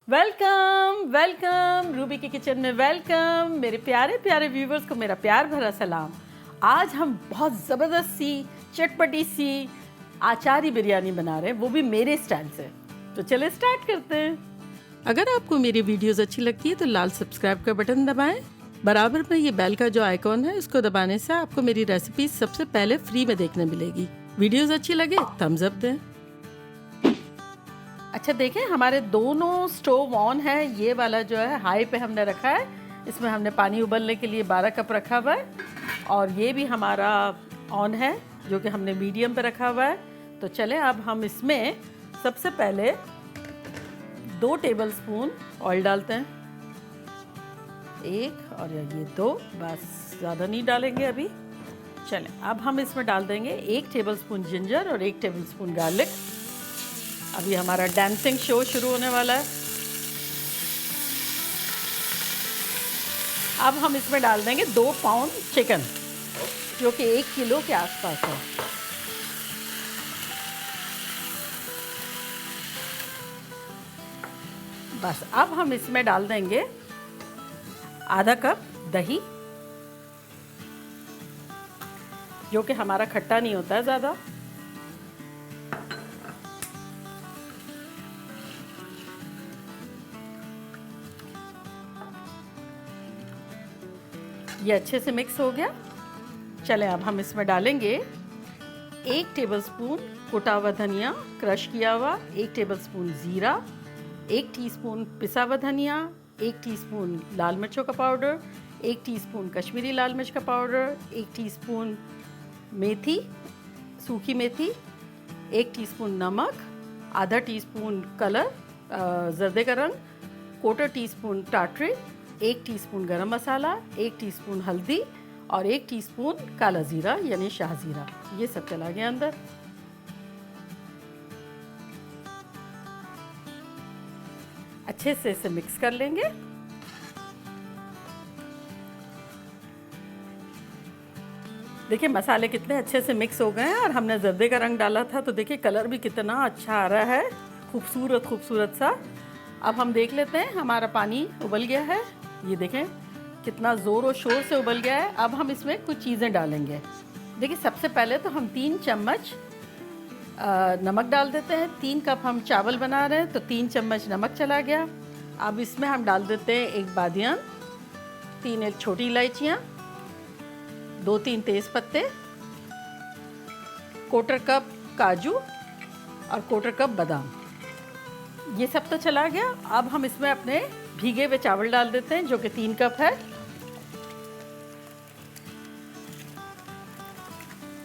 Welcome welcome Ruby के kitchen में welcome. मेरे प्यारे प्यारे व्यूवर्स को मेरा प्यार भरा सलाम। आज हम बहुत ज़बरदस्त सी चटपटी सी आचारी बिरयानी बना रहे हैं, वो भी मेरे स्टाइल से। तो चले स्टार्ट करते हैं। अगर आपको मेरी वीडियोस अच्छी लगती है तो लाल सब्सक्राइब का बटन दबाएं। बराबर में ये बेल का जो आइकॉन है उसको दबाने से आपको मेरी रेसिपी सबसे पहले फ्री में देखने मिलेगी। वीडियोस अच्छी लगे थम्स अप दें। अच्छा देखें, हमारे दोनों स्टोव ऑन है। ये वाला जो है हाई पे हमने रखा है, इसमें हमने पानी उबलने के लिए 12 कप रखा हुआ है। और ये भी हमारा ऑन है जो कि हमने मीडियम पे रखा हुआ है। तो चलें अब हम इसमें सबसे पहले 2 टेबलस्पून ऑयल डालते हैं। 1 और ये 2, बस ज़्यादा नहीं डालेंगे अभी। चलें अब हम इसमें डाल देंगे 1 टेबलस्पून जिंजर और 1 टेबलस्पून गार्लिक। अभी हमारा डांसिंग शो शुरू होने वाला है। अब हम इसमें डाल देंगे 2 पाउंड चिकन जो कि 1 किलो के आसपास है। बस अब हम इसमें डाल देंगे आधा कप दही, जो कि हमारा खट्टा नहीं होता है ज़्यादा। ये अच्छे से मिक्स हो गया। चलें अब हम इसमें डालेंगे 1 टेबलस्पून कुटा हुआ धनिया क्रश किया हुआ, 1 टेबलस्पून ज़ीरा, 1 टीस्पून पिसा हुआ धनिया, 1 टीस्पून लाल मिर्चों का पाउडर, 1 टीस्पून कश्मीरी लाल मिर्च का पाउडर, 1 टीस्पून मेथी, सूखी मेथी, 1 टीस्पून नमक, आधा टीस्पून कलर जर्दे का रंग, 1/4 टीस्पून टाटरी, 1 टीस्पून गरम मसाला, 1 टीस्पून हल्दी और 1 टीस्पून काला ज़ीरा यानी शाह ज़ीरा। ये सब चला गया अंदर। अच्छे से इसे मिक्स कर लेंगे। देखिए मसाले कितने अच्छे से मिक्स हो गए हैं और हमने जर्दे का रंग डाला था, तो देखिए कलर भी कितना अच्छा आ रहा है, खूबसूरत खूबसूरत सा। अब हम देख लेते हैं, हमारा पानी उबल गया है। ये देखें कितना ज़ोर और शोर से उबल गया है। अब हम इसमें कुछ चीज़ें डालेंगे। देखिए सबसे पहले तो हम 3 चम्मच नमक डाल देते हैं। 3 कप हम चावल बना रहे हैं तो 3 चम्मच नमक चला गया। अब इसमें हम डाल देते हैं 1 बादियान, 3 एक छोटी इलायचियाँ, 2-3 तेज़ पत्ते, 1/4 कप काजू और 1/4 कप बादाम। ये सब तो चला गया। अब हम इसमें अपने भीगे हुए चावल डाल देते हैं जो कि 3 कप है।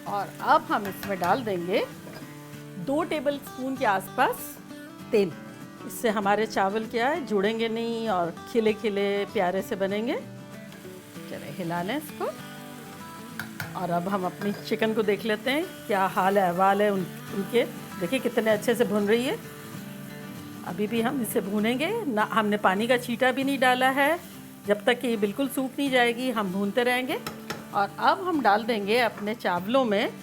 और अब हम इसमें डाल देंगे 2 टेबलस्पून के आसपास तेल। इससे हमारे चावल क्या है, जुड़ेंगे नहीं और खिले खिले प्यारे से बनेंगे। चलिए हिला लें इसको। और अब हम अपनी चिकन को देख लेते हैं क्या हाल है अहवाल है उनके। देखिए कितने अच्छे से भुन रही है। अभी भी हम इसे भूनेंगे ना, हमने पानी का छींटा भी नहीं डाला है। जब तक कि ये बिल्कुल सूख नहीं जाएगी हम भूनते रहेंगे। और अब हम डाल देंगे अपने चावलों में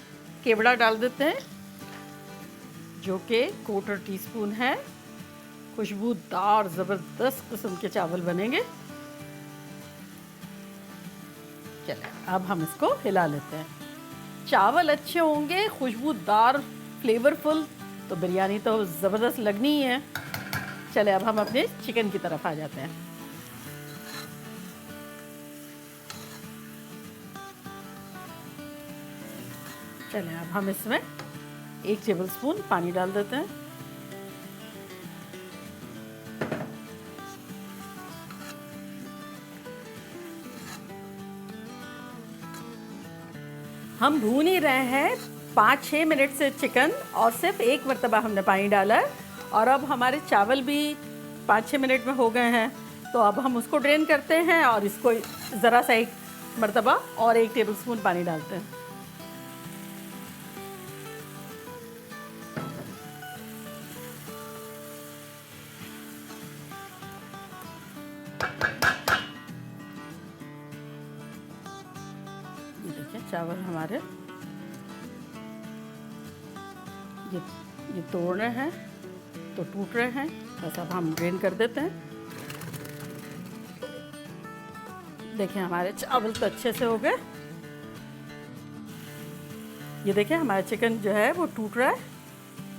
केवड़ा डाल देते हैं जो कि 1/4 टीस्पून है। खुशबूदार ज़बरदस्त किस्म के चावल बनेंगे। चलिए अब हम इसको हिला लेते हैं। चावल अच्छे होंगे, खुशबूदार, फ्लेवरफुल, तो बिरयानी तो ज़बरदस्त लगनी ही है। चले अब हम अपने चिकन की तरफ आ जाते हैं। चलें अब हम इसमें 1 टेबलस्पून पानी डाल देते हैं। हम भून ही रहे हैं 5-6 मिनट से चिकन, और सिर्फ 1 मरतबा हमने पानी डाला है। और अब हमारे चावल भी 5-6 मिनट में हो गए हैं, तो अब हम उसको ड्रेन करते हैं और इसको ज़रा सा 1 मरतबा और 1 टेबलस्पून पानी डालते हैं। ये देखिए चावल हमारे ये तोड़ रहे हैं तो टूट रहे हैं। बस अब हम ड्रेन कर देते हैं। देखिए हमारे चावल तो अच्छे से हो गए। ये देखिए हमारा चिकन जो है वो टूट रहा है,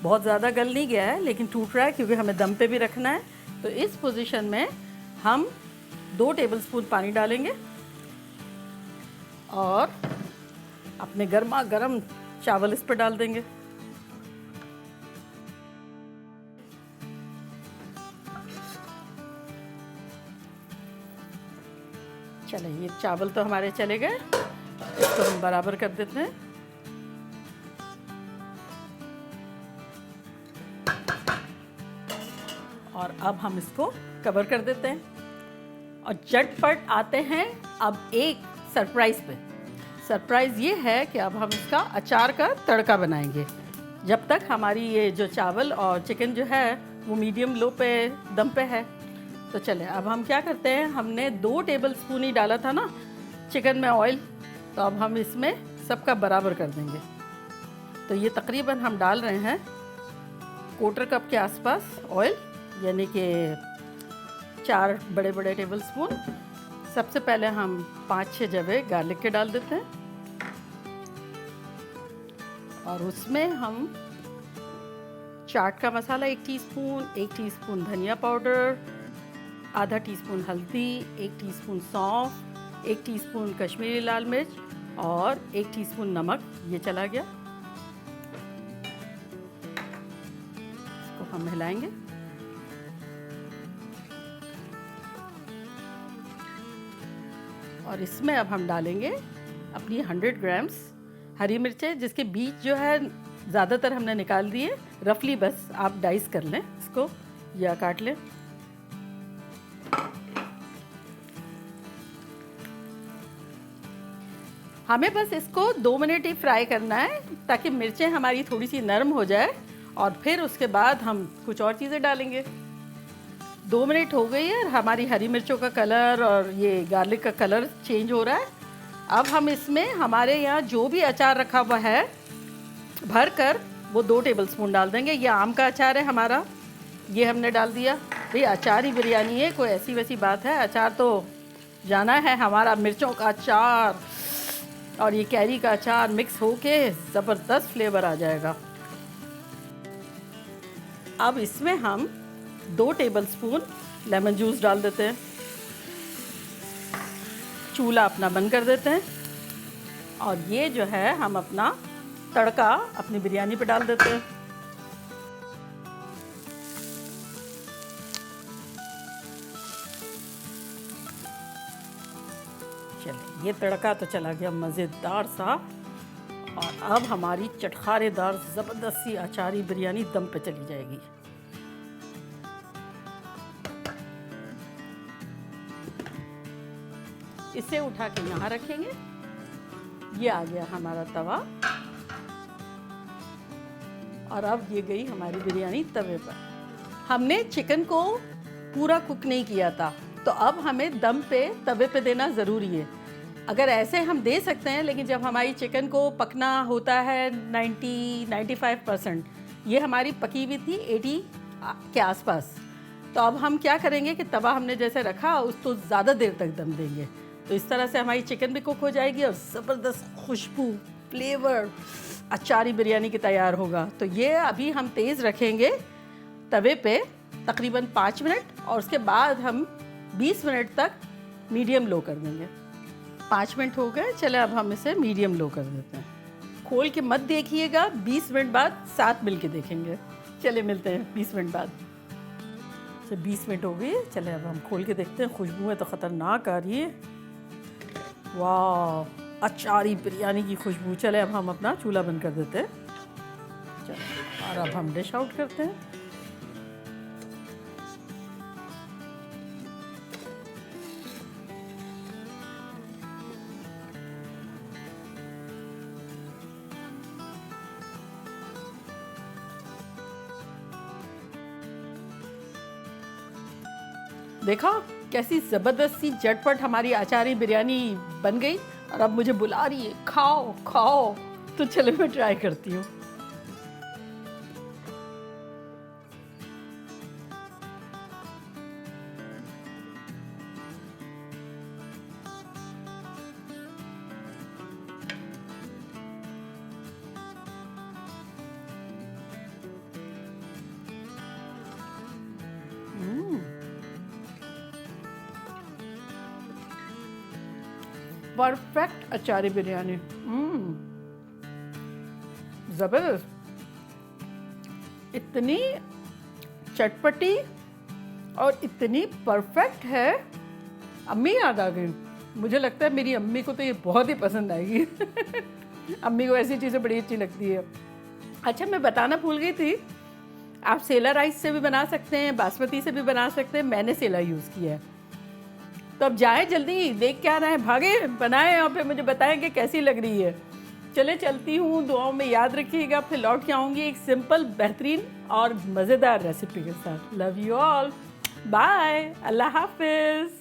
बहुत ज़्यादा गल नहीं गया है लेकिन टूट रहा है क्योंकि हमें दम पे भी रखना है। तो इस पोजीशन में हम 2 टेबलस्पून पानी डालेंगे और अपने गर्मा गर्म चावल इस पर डाल देंगे। चलिए ये चावल तो हमारे चले गए, इसको हम बराबर कर देते हैं। और अब हम इसको कवर कर देते हैं और झटपट आते हैं अब एक सरप्राइज़ पे। सरप्राइज़ ये है कि अब हम इसका अचार का तड़का बनाएंगे। जब तक हमारी ये जो चावल और चिकन जो है वो मीडियम लो पे दम पे है। तो चले अब हम क्या करते हैं, हमने 2 टेबलस्पून ही डाला था ना चिकन में ऑयल, तो अब हम इसमें सबका बराबर कर देंगे। तो ये तकरीबन हम डाल रहे हैं 1/4 कप के आसपास ऑयल, यानी कि 4 बड़े बड़े टेबलस्पून। सबसे पहले हम 5-6 जवे गार्लिक के डाल देते हैं और उसमें हम चाट का मसाला 1 टीस्पून, 1 टीस्पून धनिया पाउडर, आधा टीस्पून हल्दी, 1 टीस्पून सौंफ, 1 टीस्पून कश्मीरी लाल मिर्च और 1 टीस्पून नमक, ये चला गया। इसको हम हिलाएंगे। और इसमें अब हम डालेंगे अपनी 100 ग्राम्स हरी मिर्चें, जिसके बीज जो है ज़्यादातर हमने निकाल दिए, रफली बस आप डाइस कर लें इसको या काट लें। हमें बस इसको 2 मिनट ही फ्राई करना है ताकि मिर्चें हमारी थोड़ी सी नरम हो जाए और फिर उसके बाद हम कुछ और चीज़ें डालेंगे। 2 मिनट हो गई है, हमारी हरी मिर्चों का कलर और ये गार्लिक का कलर चेंज हो रहा है। अब हम इसमें हमारे यहाँ जो भी अचार रखा हुआ है भर कर वो 2 टेबलस्पून डाल देंगे। ये आम का अचार है हमारा, ये हमने डाल दिया। भाई अचार ही बिरयानी है, कोई ऐसी वैसी बात है। अचार तो जाना है हमारा, मिर्चों का अचार और ये कैरी का अचार मिक्स होके ज़बरदस्त फ्लेवर आ जाएगा। अब इसमें हम 2 टेबलस्पून लेमन जूस डाल देते हैं। चूल्हा अपना बंद कर देते हैं और ये जो है हम अपना तड़का अपनी बिरयानी पे डाल देते हैं। चलिए ये तड़का तो चला गया मज़ेदार सा, और अब हमारी चटखारेदार ज़बरदस्त सी अचारी बिरयानी दम पे चली जाएगी। इसे उठा के यहाँ रखेंगे। ये आ गया हमारा तवा और अब ये गई हमारी बिरयानी तवे पर। हमने चिकन को पूरा कुक नहीं किया था, तो अब हमें दम पे तवे पे देना ज़रूरी है। अगर ऐसे हम दे सकते हैं, लेकिन जब हमारी चिकन को पकना होता है 90-95%, ये हमारी पकी हुई थी 80 के आसपास। तो अब हम क्या करेंगे कि तवा हमने जैसे रखा उसको ज़्यादा देर तक दम देंगे, तो इस तरह से हमारी चिकन भी कुक हो जाएगी और ज़बरदस्त खुशबू फ्लेवर अचारी बिरयानी की तैयार होगा। तो ये अभी हम तेज़ रखेंगे तवे पे तकरीबन 5 मिनट और उसके बाद हम 20 मिनट तक मीडियम लो कर देंगे। 5 मिनट हो गए, चले अब हम इसे मीडियम लो कर देते हैं। खोल के मत देखिएगा, 20 मिनट बाद साथ मिल के देखेंगे। चले मिलते हैं 20 मिनट बाद। 20 मिनट हो गई, चले अब हम खोल के देखते हैं। खुशबू तो ख़तरनाक आ रही है, वाह अचारी बिरयानी की खुशबू। चले अब हम अपना चूल्हा बंद कर देते हैं। चलो और अब हम डिश आउट करते हैं। देखा कैसी ज़बरदस्त सी झटपट हमारी अचारी बिरयानी बन गई और अब मुझे बुला रही है, खाओ खाओ। तो चलो मैं ट्राई करती हूँ। परफेक्ट अचारी बिरयानी, ज़बरदस्त, इतनी चटपटी और इतनी परफेक्ट है। अम्मी याद आ गई। मुझे लगता है मेरी अम्मी को तो ये बहुत ही पसंद आएगी। अम्मी को ऐसी चीज़ें बड़ी अच्छी लगती है। अच्छा, मैं बताना भूल गई थी, आप सेला राइस से भी बना सकते हैं, बासमती से भी बना सकते हैं। मैंने सेला यूज़ किया है। तो अब जाएं जल्दी, देख क्या रहे हैं, भागे बनाएं और फिर मुझे बताएं कि कैसी लग रही है। चले चलती हूँ, दुआओं में याद रखिएगा, फिर लौट के आऊँगी एक सिंपल, बेहतरीन और मज़ेदार रेसिपी के साथ। लव यू ऑल, बाय, अल्लाह हाफिज़।